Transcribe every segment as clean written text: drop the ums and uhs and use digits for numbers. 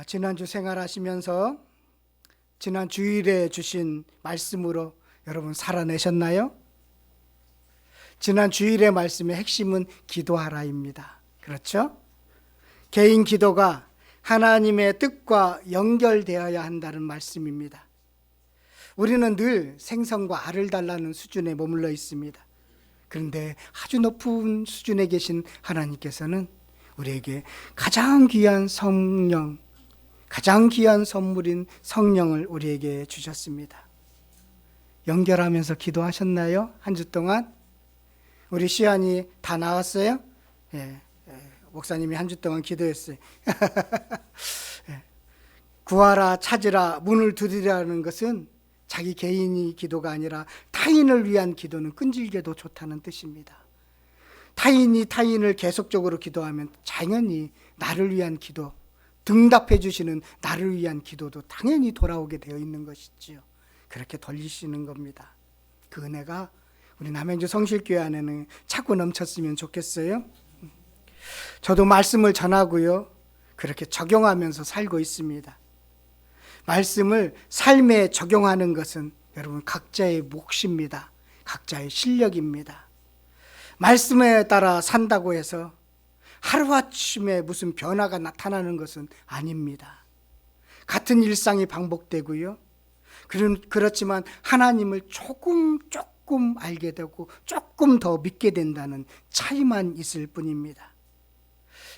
지난주 생활하시면서 지난 주일에 주신 말씀으로 여러분 살아내셨나요? 지난 주일의 말씀의 핵심은 기도하라입니다. 그렇죠? 개인 기도가 하나님의 뜻과 연결되어야 한다는 말씀입니다. 우리는 늘 생선과 알을 달라는 수준에 머물러 있습니다. 그런데 아주 높은 수준에 계신 하나님께서는 우리에게 가장 귀한 성령, 가장 귀한 선물인 성령을 우리에게 주셨습니다. 연결하면서 기도하셨나요? 한 주 동안? 우리 시안이 다 나왔어요? 목사님이 한 주 동안 기도했어요. 구하라, 찾으라, 문을 두드리라는 것은 자기 개인이 기도가 아니라 타인을 위한 기도는 끈질겨도 좋다는 뜻입니다. 타인이 타인을 계속적으로 기도하면 당연히 나를 위한 기도, 응답해 주시는 나를 위한 기도도 당연히 돌아오게 되어 있는 것이지요. 그렇게 돌리시는 겁니다. 그 은혜가 우리 남양주 성실교회 안에는 차고 넘쳤으면 좋겠어요. 저도 말씀을 전하고요, 그렇게 적용하면서 살고 있습니다. 말씀을 삶에 적용하는 것은 여러분 각자의 몫입니다. 각자의 실력입니다. 말씀에 따라 산다고 해서 하루아침에 무슨 변화가 나타나는 것은 아닙니다. 같은 일상이 반복되고요, 그렇지만 하나님을 조금 알게 되고 조금 더 믿게 된다는 차이만 있을 뿐입니다.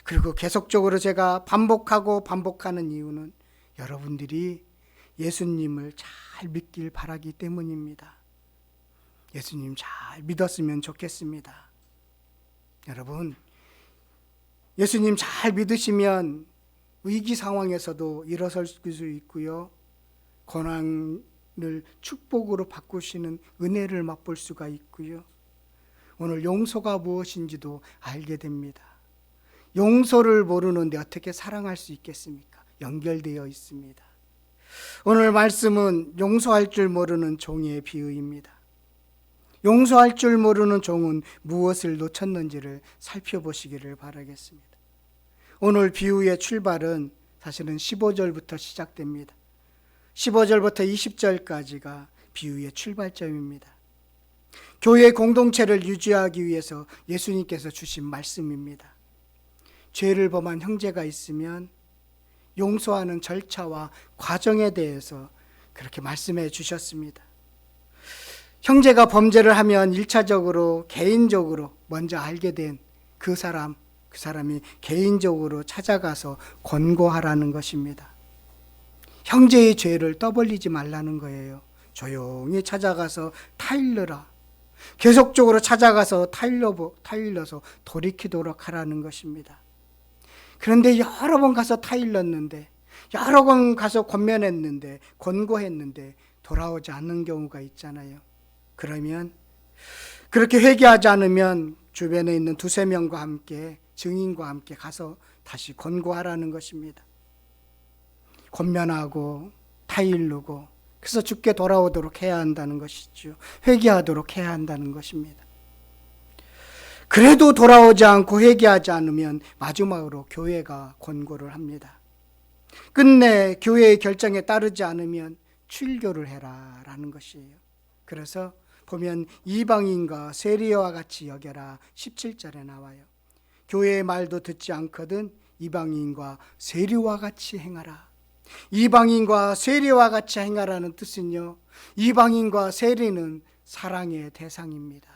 그리고 계속적으로 제가 반복하는 이유는 여러분들이 예수님을 잘 믿길 바라기 때문입니다. 예수님 잘 믿었으면 좋겠습니다. 여러분, 예수님 잘 믿으시면 위기 상황에서도 일어설 수 있고요, 고난을 축복으로 바꾸시는 은혜를 맛볼 수가 있고요, 오늘 용서가 무엇인지도 알게 됩니다. 용서를 모르는데 어떻게 사랑할 수 있겠습니까? 연결되어 있습니다. 오늘 말씀은 용서할 줄 모르는 종의 비유입니다. 용서할 줄 모르는 종은 무엇을 놓쳤는지를 살펴보시기를 바라겠습니다. 오늘 비유의 출발은 사실은 15절부터 시작됩니다. 15절부터 20절까지가 비유의 출발점입니다. 교회 공동체를 유지하기 위해서 예수님께서 주신 말씀입니다. 죄를 범한 형제가 있으면 용서하는 절차와 과정에 대해서 그렇게 말씀해 주셨습니다. 형제가 범죄를 하면 1차적으로 개인적으로 먼저 알게 된 그 사람이 개인적으로 찾아가서 권고하라는 것입니다. 형제의 죄를 떠벌리지 말라는 거예요. 조용히 찾아가서 타일러라. 계속적으로 찾아가서 타일러서 돌이키도록 하라는 것입니다. 그런데 여러 번 가서 타일렀는데, 여러 번 가서 권면했는데, 권고했는데 돌아오지 않는 경우가 있잖아요. 그러면 그렇게 회개하지 않으면 주변에 있는 2-3명과 함께, 증인과 함께 가서 다시 권고하라는 것입니다. 권면하고 타일르고, 그래서 주께 돌아오도록 해야 한다는 것이죠. 회개하도록 해야 한다는 것입니다. 그래도 돌아오지 않고 회개하지 않으면 마지막으로 교회가 권고를 합니다. 끝내 교회의 결정에 따르지 않으면 출교를 해라 라는 것이에요. 그래서 보면 이방인과 세리와 같이 여겨라 17절에 나와요. 교회의 말도 듣지 않거든 이방인과 세리와 같이 행하라. 이방인과 세리와 같이 행하라는 뜻은요, 이방인과 세리는 사랑의 대상입니다.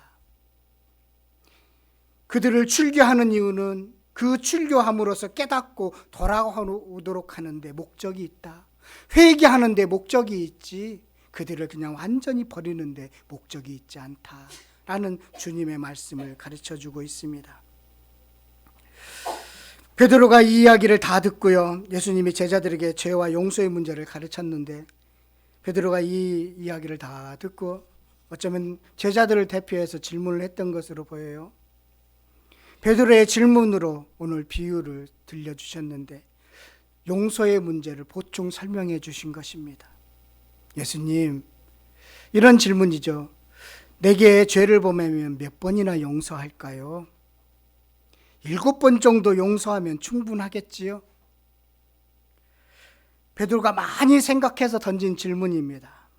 그들을 출교하는 이유는 그 출교함으로써 깨닫고 돌아오도록 하는데 목적이 있다. 회개하는데 목적이 있지, 그들을 그냥 완전히 버리는데 목적이 있지 않다라는 주님의 말씀을 가르쳐주고 있습니다. 베드로가 이 이야기를 다 듣고요, 예수님이 제자들에게 죄와 용서의 문제를 가르쳤는데 베드로가 이 이야기를 다 듣고 어쩌면 제자들을 대표해서 질문을 했던 것으로 보여요. 베드로의 질문으로 오늘 비유를 들려주셨는데 용서의 문제를 보충 설명해 주신 것입니다. 예수님, 이런 질문이죠. 내게 죄를 범하면 몇 번이나 용서할까요? 7번 정도 용서하면 충분하겠지요? 베드로가 많이 생각해서 던진 질문입니다.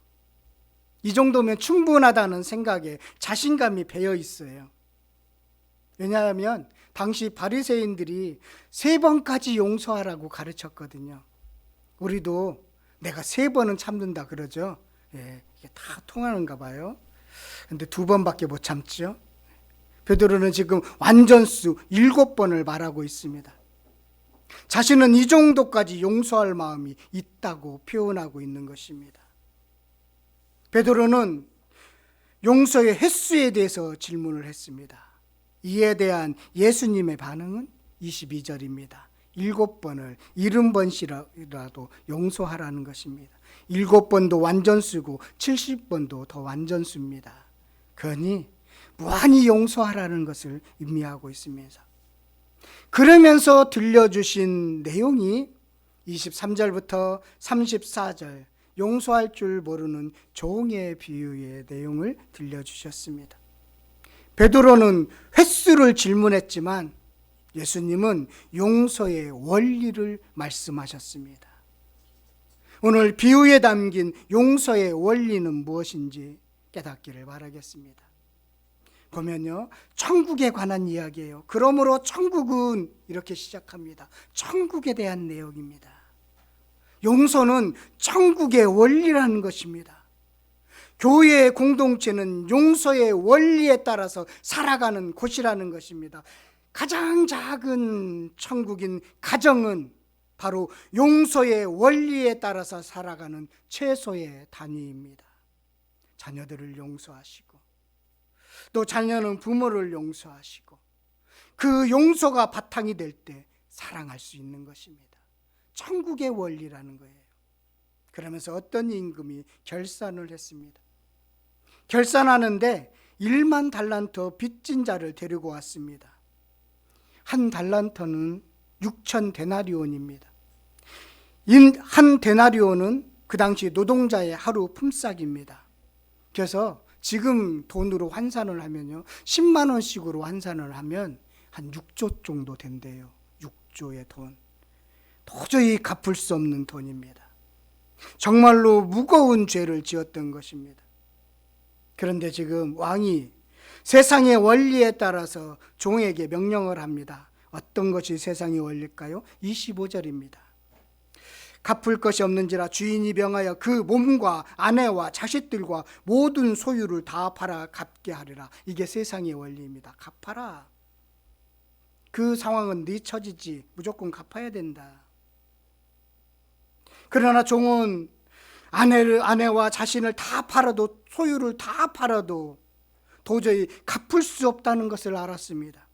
이 정도면 충분하다는 생각에 자신감이 배어 있어요. 왜냐하면 당시 바리새인들이 3번까지 용서하라고 가르쳤거든요. 우리도 내가 3번은 참는다 그러죠. 예, 이게 다 통하는가 봐요. 근데 2번밖에 못 참죠. 베드로는 지금 완전수 7번을 말하고 있습니다. 자신은 이 정도까지 용서할 마음이 있다고 표현하고 있는 것입니다. 베드로는 용서의 횟수에 대해서 질문을 했습니다. 이에 대한 예수님의 반응은 22절입니다. 7번을 70번이라도 용서하라는 것입니다. 7번도 완전수고 70번도 더 완전수입니다. 그러니 무한히 용서하라는 것을 의미하고 있습니다. 그러면서 들려주신 내용이 23절부터 34절 용서할 줄 모르는 종의 비유의 내용을 들려주셨습니다. 베드로는 횟수를 질문했지만 예수님은 용서의 원리를 말씀하셨습니다. 오늘 비유에 담긴 용서의 원리는 무엇인지 깨닫기를 바라겠습니다. 보면요, 천국에 관한 이야기예요. 그러므로 천국은 이렇게 시작합니다. 천국에 대한 내용입니다. 용서는 천국의 원리라는 것입니다. 교회의 공동체는 용서의 원리에 따라서 살아가는 곳이라는 것입니다. 가장 작은 천국인 가정은 바로 용서의 원리에 따라서 살아가는 최소의 단위입니다. 자녀들을 용서하시고 또 자녀는 부모를 용서하시고 그 용서가 바탕이 될 때 사랑할 수 있는 것입니다. 천국의 원리라는 거예요. 그러면서 어떤 임금이 결산을 했습니다. 결산하는데 1만 달란트 빚진 자를 데리고 왔습니다. 한 달란트는 6천 데나리온입니다. 한 데나리온은 그 당시 노동자의 하루 품삯입니다. 그래서 지금 돈으로 환산을 하면요, 10만 원씩으로 환산을 하면 한 6조 정도 된대요. 6조의 돈. 도저히 갚을 수 없는 돈입니다. 정말로 무거운 죄를 지었던 것입니다. 그런데 지금 왕이 세상의 원리에 따라서 종에게 명령을 합니다. 어떤 것이 세상의 원리일까요? 25절입니다. 갚을 것이 없는지라 주인이 명하여 그 몸과 아내와 자식들과 모든 소유를 다 팔아 갚게 하리라. 이게 세상의 원리입니다. 갚아라. 그 상황은 네 처지지. 무조건 갚아야 된다. 그러나 종은 아내와 자신을 다 팔아도, 소유를 다 팔아도 도저히 갚을 수 없다는 것을 알았습니다.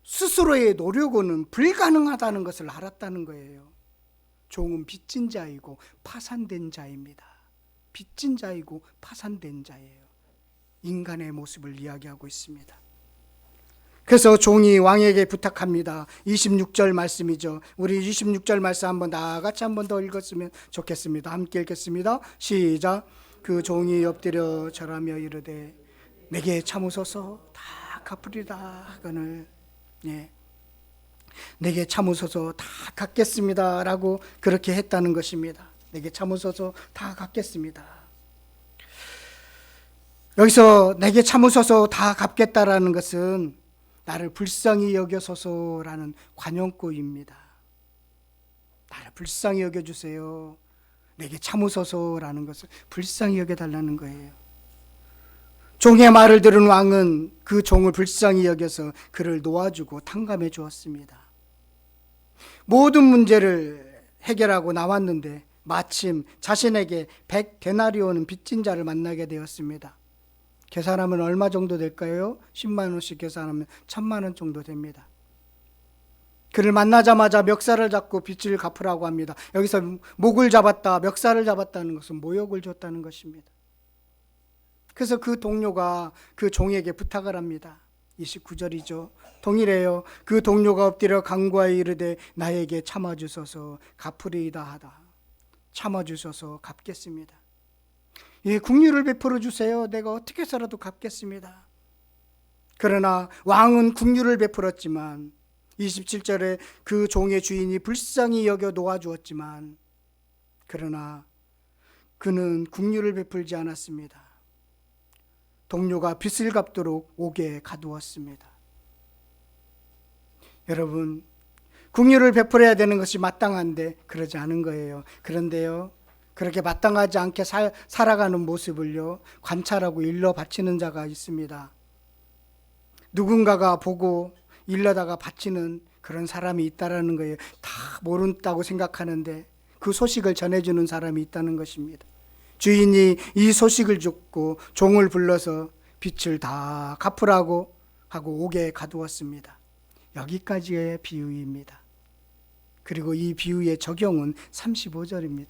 스스로의 노력으로는 불가능하다는 것을 알았다는 거예요. 종은 빚진 자이고 파산된 자입니다. 빚진 자이고 파산된 자예요. 인간의 모습을 이야기하고 있습니다. 그래서 종이 왕에게 부탁합니다. 26절 말씀이죠. 우리 26절 말씀 한번 다 같이 한번 더 읽었으면 좋겠습니다. 함께 읽겠습니다. 시작. 그 종이 엎드려 절하며 이르되 내게 참으소서 다 갚으리라 하거늘. 예. 내게 참으소서 다 갚겠습니다 라고 그렇게 했다는 것입니다. 내게 참으소서 다 갚겠습니다. 여기서 내게 참으소서 다 갚겠다라는 것은 나를 불쌍히 여겨소서라는 관용구입니다. 나를 불쌍히 여겨주세요. 내게 참으소서라는 것을 불쌍히 여겨달라는 거예요. 종의 말을 들은 왕은 그 종을 불쌍히 여겨서 그를 놓아주고 탕감해 주었습니다. 모든 문제를 해결하고 나왔는데 마침 자신에게 100데나리온은 빚진 자를 만나게 되었습니다. 계산하면 얼마 정도 될까요? 10만 원씩 계산하면 1000만 원 정도 됩니다. 그를 만나자마자 멱살을 잡고 빚을 갚으라고 합니다. 여기서 목을 잡았다, 멱살을 잡았다는 것은 모욕을 줬다는 것입니다. 그래서 그 동료가 그 종에게 부탁을 합니다. 29절이죠. 동일해요. 그 동료가 엎드려 간구하여 이르되 나에게 참아주소서 갚으리이다 하다. 참아주소서 갚겠습니다. 예, 긍휼을 베풀어 주세요. 내가 어떻게 해서라도 갚겠습니다. 그러나 왕은 긍휼을 베풀었지만 27절에 그 종의 주인이 불쌍히 여겨 놓아주었지만 그러나 그는 긍휼을 베풀지 않았습니다. 동료가 빚을 갚도록 옥에 가두었습니다. 여러분, 긍휼을 베풀어야 되는 것이 마땅한데 그러지 않은 거예요. 그런데요, 그렇게 마땅하지 않게 살아가는 모습을요, 관찰하고 일러 바치는 자가 있습니다. 누군가가 보고 일러다가 바치는 그런 사람이 있다라는 거예요. 다 모른다고 생각하는데 그 소식을 전해주는 사람이 있다는 것입니다. 주인이 이 소식을 듣고 종을 불러서 빚을 다 갚으라고 하고 옥에 가두었습니다. 여기까지의 비유입니다. 그리고 이 비유의 적용은 35절입니다.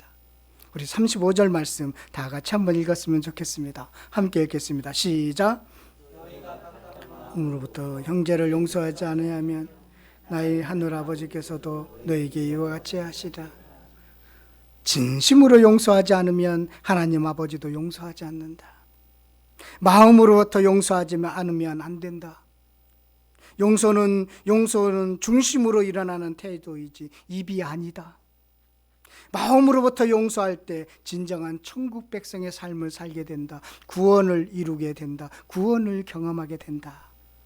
우리 35절 말씀 다 같이 한번 읽었으면 좋겠습니다. 함께 읽겠습니다. 시작. 그로부터 형제를 용서하지 않으면 나의 하늘 아버지께서도 너에게 이와 같이 하시라. 진심으로 용서하지 않으면 하나님 아버지도 용서하지 않는다. 마음으로부터 용서하지 않으면 안 된다. 용서는 중심으로 일어나는 태도이지 입이 아니다. 마음으로부터 용서할 때 진정한 천국 백성의 삶을 살게 된다. 구원을 이루게 된다. 구원을 경험하게 된다.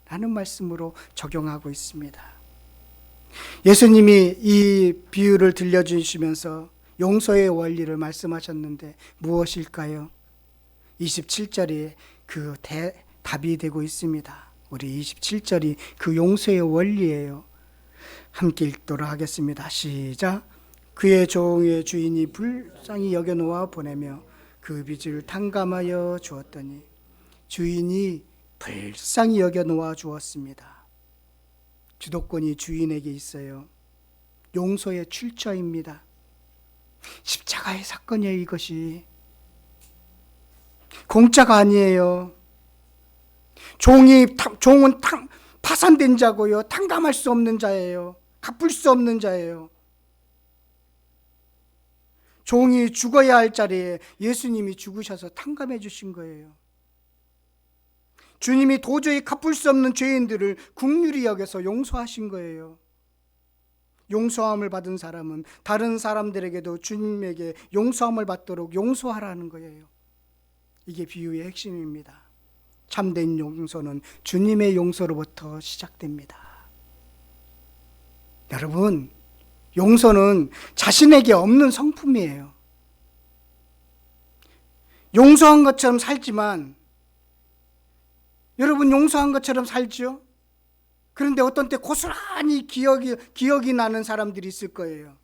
라는 말씀으로 적용하고 있습니다. 예수님이 이 비유를 들려주시면서 용서의 원리를 말씀하셨는데 무엇일까요? 27절이 그 답이 되고 있습니다. 우리 27절이 그 용서의 원리예요. 함께 읽도록 하겠습니다. 시작. 그의 종의 주인이 불쌍히 여겨놓아 보내며 그 빚을 탕감하여 주었더니 주인이 불쌍히 여겨놓아 주었습니다. 주도권이 주인에게 있어요. 용서의 출처입니다. 십자가의 사건이에요. 이것이 공짜가 아니에요. 종은 파산된 자고요, 탕감할 수 없는 자예요. 갚을 수 없는 자예요. 종이 죽어야 할 자리에 예수님이 죽으셔서 탕감해 주신 거예요. 주님이 도저히 갚을 수 없는 죄인들을 긍휼히 여겨서 용서하신 거예요. 용서함을 받은 사람은 다른 사람들에게도 주님에게 용서함을 받도록 용서하라는 거예요. 이게 비유의 핵심입니다. 참된 용서는 주님의 용서로부터 시작됩니다. 여러분, 용서는 자신에게 없는 성품이에요. 용서한 것처럼 살지만, 여러분 용서한 것처럼 살죠? 그런데 어떤 때 고스란히 기억이 나는 사람들이 있을 거예요.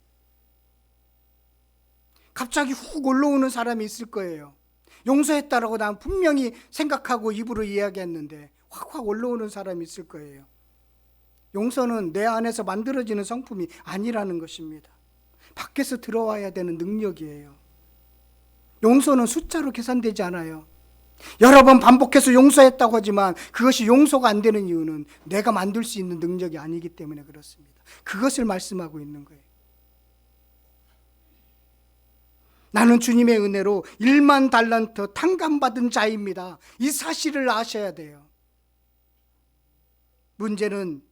갑자기 훅 올라오는 사람이 있을 거예요. 용서했다라고 난 분명히 생각하고 입으로 이야기했는데 확 올라오는 사람이 있을 거예요. 용서는 내 안에서 만들어지는 성품이 아니라는 것입니다. 밖에서 들어와야 되는 능력이에요. 용서는 숫자로 계산되지 않아요. 여러 번 반복해서 용서했다고 하지만 그것이 용서가 안 되는 이유는 내가 만들 수 있는 능력이 아니기 때문에 그렇습니다. 그것을 말씀하고 있는 거예요. 나는 주님의 은혜로 1만 달란트 탕감받은 자입니다. 이 사실을 아셔야 돼요. 문제는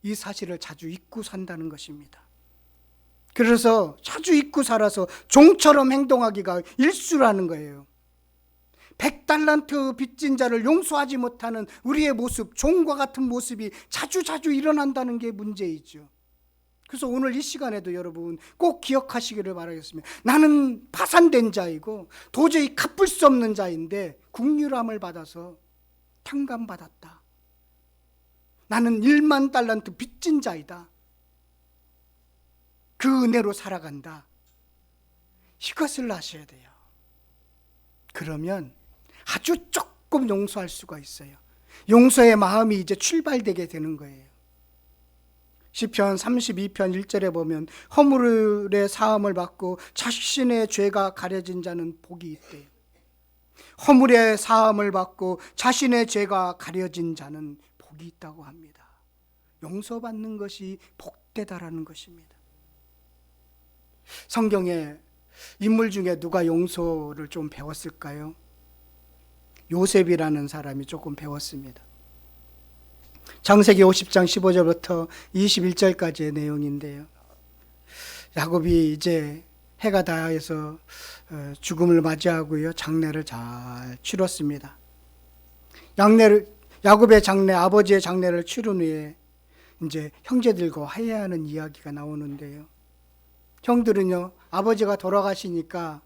이 사실을 자주 잊고 산다는 것입니다. 그래서 자주 잊고 살아서 종처럼 행동하기가 일수라는 거예요. 100달란트 빚진 자를 용서하지 못하는 우리의 모습, 종과 같은 모습이 자주 일어난다는 게 문제이죠. 그래서 오늘 이 시간에도 여러분 꼭 기억하시기를 바라겠습니다. 나는 파산된 자이고 도저히 갚을 수 없는 자인데 긍휼함을 받아서 탕감받았다. 나는 1만 달란트 빚진 자이다. 그 은혜로 살아간다. 이것을 아셔야 돼요. 그러면 아주 조금 용서할 수가 있어요. 용서의 마음이 이제 출발되게 되는 거예요. 시편 32편 1절에 보면 허물의 사함을 받고 자신의 죄가 가려진 자는 복이 있대요. 허물의 사함을 받고 자신의 죄가 가려진 자는 복이 있다고 합니다. 용서받는 것이 복되다라는 것입니다. 성경에 인물 중에 누가 용서를 좀 배웠을까요? 요셉이라는 사람이 조금 배웠습니다. 창세기 50장 15절부터 21절까지의 내용인데요. 야곱이 이제 해가 닿아서 죽음을 맞이하고요. 장례를 잘 치렀습니다. 야곱의 장례, 아버지의 장례를 치른 후에 이제 형제들과 화해하는 이야기가 나오는데요. 형들은요, 아버지가 돌아가시니까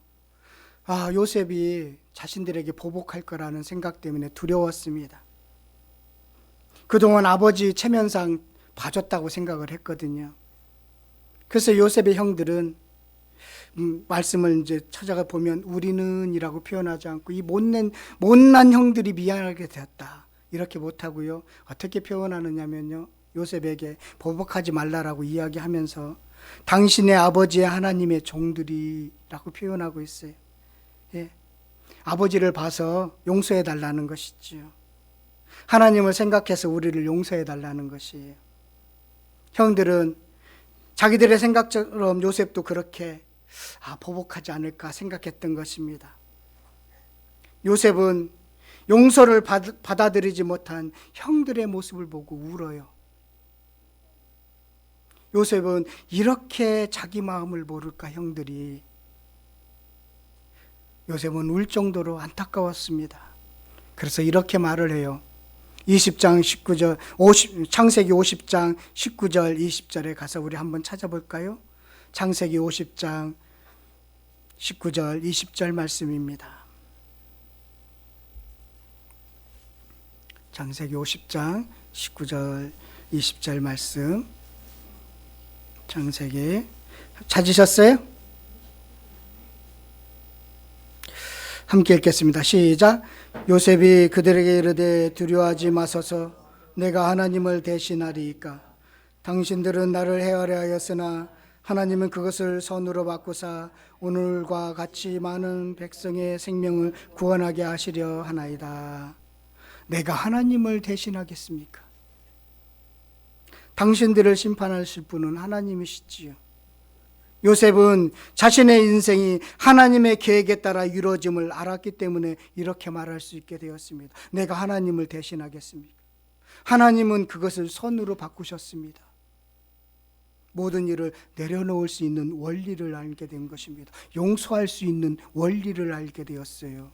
요셉이 자신들에게 보복할 거라는 생각 때문에 두려웠습니다. 그동안 아버지 체면상 봐줬다고 생각을 했거든요. 그래서 요셉의 형들은 말씀을 이제 찾아가 보면 우리는 이라고 표현하지 않고 이 못난 형들이 미안하게 되었다 이렇게 못하고요. 어떻게 표현하느냐면요, 요셉에게 보복하지 말라라고 이야기하면서 당신의 아버지의 하나님의 종들이라고 표현하고 있어요. 예. 아버지를 봐서 용서해 달라는 것이지요. 하나님을 생각해서 우리를 용서해 달라는 것이에요. 형들은 자기들의 생각처럼 요셉도 그렇게 보복하지 않을까 생각했던 것입니다. 요셉은 용서를 받아들이지 못한 형들의 모습을 보고 울어요. 요셉은 이렇게 자기 마음을 모를까 형들이. 요셉은 울 정도로 안타까웠습니다. 그래서 이렇게 말을 해요. 20장 19절, 창세기 50장 19절 20절에 가서 우리 한번 찾아볼까요? 창세기 50장 19절 20절 말씀입니다. 창세기 50장 19절 20절 말씀. 창세기 찾으셨어요? 함께 읽겠습니다. 시작. 요셉이 그들에게 이르되 두려워하지 마소서. 내가 하나님을 대신하리이까. 당신들은 나를 헤아려 하였으나 하나님은 그것을 선으로 바꾸사 오늘과 같이 많은 백성의 생명을 구원하게 하시려 하나이다. 내가 하나님을 대신하겠습니까? 당신들을 심판하실 분은 하나님이시지요. 요셉은 자신의 인생이 하나님의 계획에 따라 이루어짐을 알았기 때문에 이렇게 말할 수 있게 되었습니다. 내가 하나님을 대신하겠습니까? 하나님은 그것을 선으로 바꾸셨습니다. 모든 일을 내려놓을 수 있는 원리를 알게 된 것입니다. 용서할 수 있는 원리를 알게 되었어요.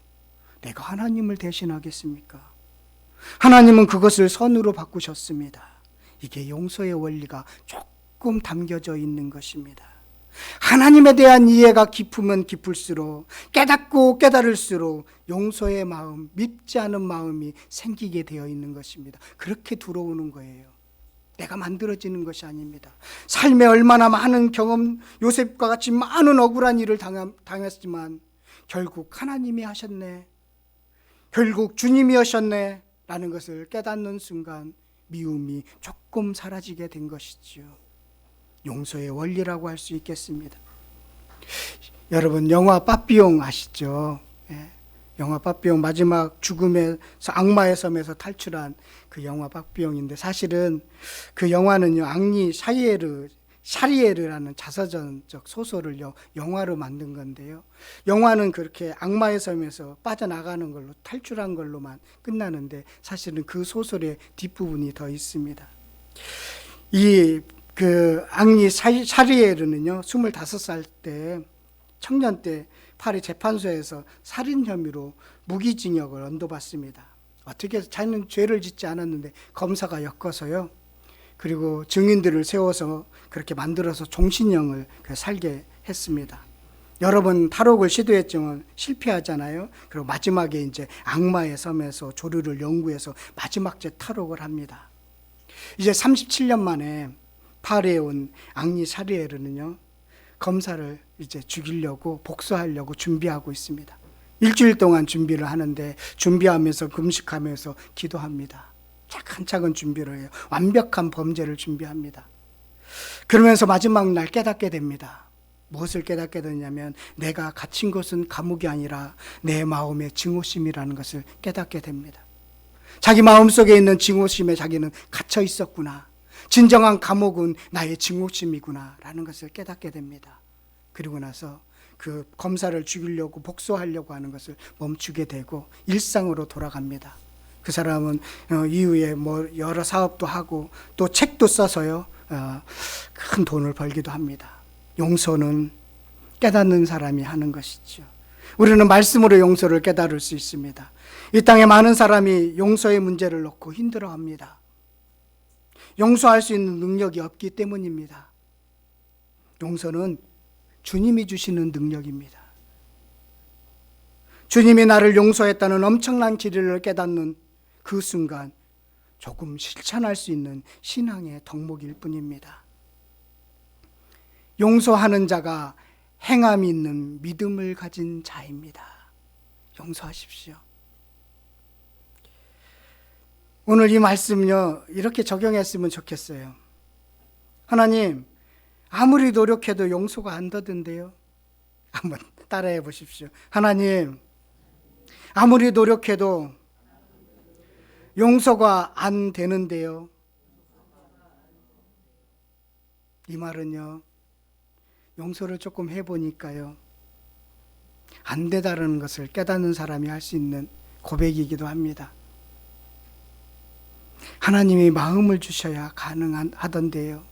내가 하나님을 대신하겠습니까? 하나님은 그것을 선으로 바꾸셨습니다. 이게 용서의 원리가 조금 담겨져 있는 것입니다. 하나님에 대한 이해가 깊으면 깊을수록, 깨닫고 깨달을수록 용서의 마음, 밉지 않은 마음이 생기게 되어 있는 것입니다. 그렇게 들어오는 거예요. 내가 만들어지는 것이 아닙니다. 삶에 얼마나 많은 경험, 요셉과 같이 많은 억울한 일을 당했지만 결국 하나님이 하셨네, 결국 주님이 하셨네 라는 것을 깨닫는 순간 미움이 조금 사라지게 된 것이지요. 용서의 원리라고 할 수 있겠습니다. 여러분, 영화 빠삐용 아시죠? 예. 영화 빠삐용, 마지막 죽음에서 악마의 섬에서 탈출한 그 영화 빠삐용인데, 사실은 그 영화는요, 앙리 샤리에르라는 자서전적 소설을 영화로 만든 건데요. 영화는 그렇게 악마의 섬에서 빠져나가는 걸로, 탈출한 걸로만 끝나는데 사실은 그 소설의 뒷부분이 더 있습니다. 그 앙리 샤리에르는요, 25살 때, 청년 때 파리 재판소에서 살인 혐의로 무기징역을 언도받습니다. 어떻게 해서 자기는 죄를 짓지 않았는데 검사가 엮어서요, 그리고 증인들을 세워서 그렇게 만들어서 종신형을 살게 했습니다. 여러 번 탈옥을 시도했지만 실패하잖아요. 그리고 마지막에 이제 악마의 섬에서 조류를 연구해서 마지막째 탈옥을 합니다. 이제 37년 만에 파리에 온 앙리 샤리에르는요, 검사를 이제 죽이려고, 복수하려고 준비하고 있습니다. 일주일 동안 준비를 하는데, 준비하면서 금식하면서 기도합니다. 차근차근 준비를 해요. 완벽한 범죄를 준비합니다. 그러면서 마지막 날 깨닫게 됩니다. 무엇을 깨닫게 되냐면, 내가 갇힌 것은 감옥이 아니라 내 마음의 증오심이라는 것을 깨닫게 됩니다. 자기 마음속에 있는 증오심에 자기는 갇혀 있었구나. 진정한 감옥은 나의 증오심이구나 라는 것을 깨닫게 됩니다. 그리고 나서 그 검사를 죽이려고, 복수하려고 하는 것을 멈추게 되고 일상으로 돌아갑니다. 그 사람은 이후에 여러 사업도 하고 또 책도 써서요, 큰 돈을 벌기도 합니다. 용서는 깨닫는 사람이 하는 것이죠. 우리는 말씀으로 용서를 깨달을 수 있습니다. 이 땅에 많은 사람이 용서의 문제를 놓고 힘들어합니다. 용서할 수 있는 능력이 없기 때문입니다. 용서는 주님이 주시는 능력입니다. 주님이 나를 용서했다는 엄청난 진리를 깨닫는 그 순간 조금 실천할 수 있는 신앙의 덕목일 뿐입니다. 용서하는 자가 행함이 있는 믿음을 가진 자입니다. 용서하십시오. 오늘 이 말씀요, 이렇게 적용했으면 좋겠어요. 하나님, 아무리 노력해도 용서가 안 되던데요. 한번 따라해 보십시오. 하나님, 아무리 노력해도 용서가 안 되는데요. 이 말은요, 용서를 조금 해보니까요, 안 되다는 것을 깨닫는 사람이 할 수 있는 고백이기도 합니다. 하나님이 마음을 주셔야 가능하던데요.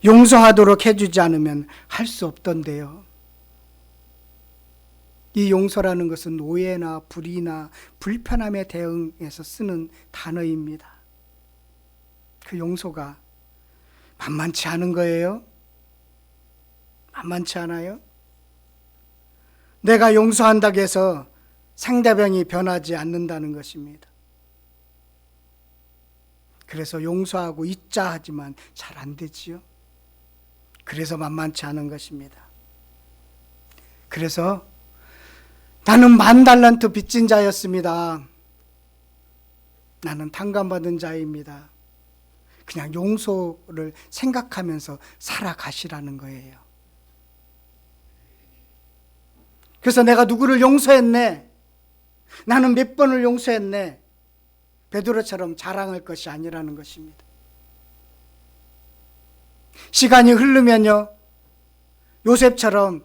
용서하도록 해주지 않으면 할 수 없던데요. 이 용서라는 것은 오해나 불의나 불편함에 대응해서 쓰는 단어입니다. 그 용서가 만만치 않은 거예요? 만만치 않아요? 내가 용서한다고 해서 상대방이 변하지 않는다는 것입니다. 그래서 용서하고 잊자 하지만 잘 안 되지요. 그래서 만만치 않은 것입니다. 그래서 나는 10,000달란트 빚진 자였습니다. 나는 탕감받은 자입니다. 그냥 용서를 생각하면서 살아가시라는 거예요. 그래서 내가 누구를 용서했네, 나는 몇 번을 용서했네, 베드로처럼 자랑할 것이 아니라는 것입니다. 시간이 흐르면요, 요셉처럼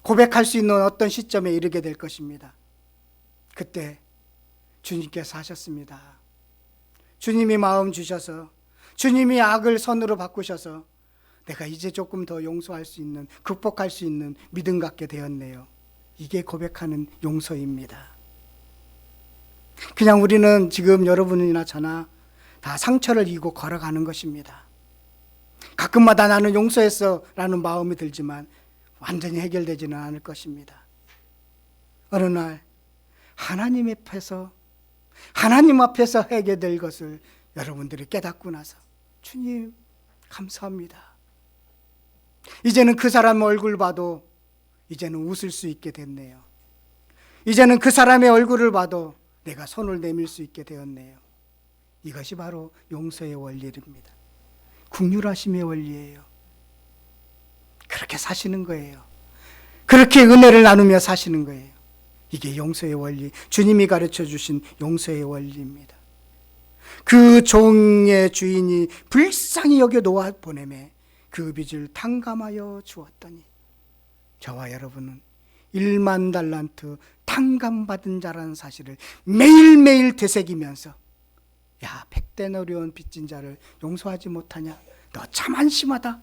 고백할 수 있는 어떤 시점에 이르게 될 것입니다. 그때 주님께서 하셨습니다. 주님이 마음 주셔서, 주님이 악을 선으로 바꾸셔서 내가 이제 조금 더 용서할 수 있는, 극복할 수 있는 믿음 갖게 되었네요. 이게 고백하는 용서입니다. 그냥 우리는 지금 여러분이나 저나 다 상처를 이고 걸어가는 것입니다. 가끔마다 나는 용서했어 라는 마음이 들지만 완전히 해결되지는 않을 것입니다. 어느 날 하나님 앞에서 해결될 것을 여러분들이 깨닫고 나서, 주님 감사합니다, 이제는 그 사람 얼굴 봐도 이제는 웃을 수 있게 됐네요. 이제는 그 사람의 얼굴을 봐도 내가 손을 내밀 수 있게 되었네요. 이것이 바로 용서의 원리입니다. 긍휼하심의 원리예요. 그렇게 사시는 거예요. 그렇게 은혜를 나누며 사시는 거예요. 이게 용서의 원리, 주님이 가르쳐 주신 용서의 원리입니다. 그 종의 주인이 불쌍히 여겨 놓아 보내매 그 빚을 탕감하여 주었더니, 저와 여러분은 10,000달란트 탕감받은 자라는 사실을 매일매일 되새기면서, 야, 100데나리온 빚진 자를 용서하지 못하냐, 너 참 한심하다,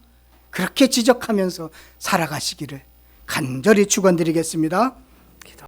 그렇게 지적하면서 살아가시기를 간절히 축원드리겠습니다.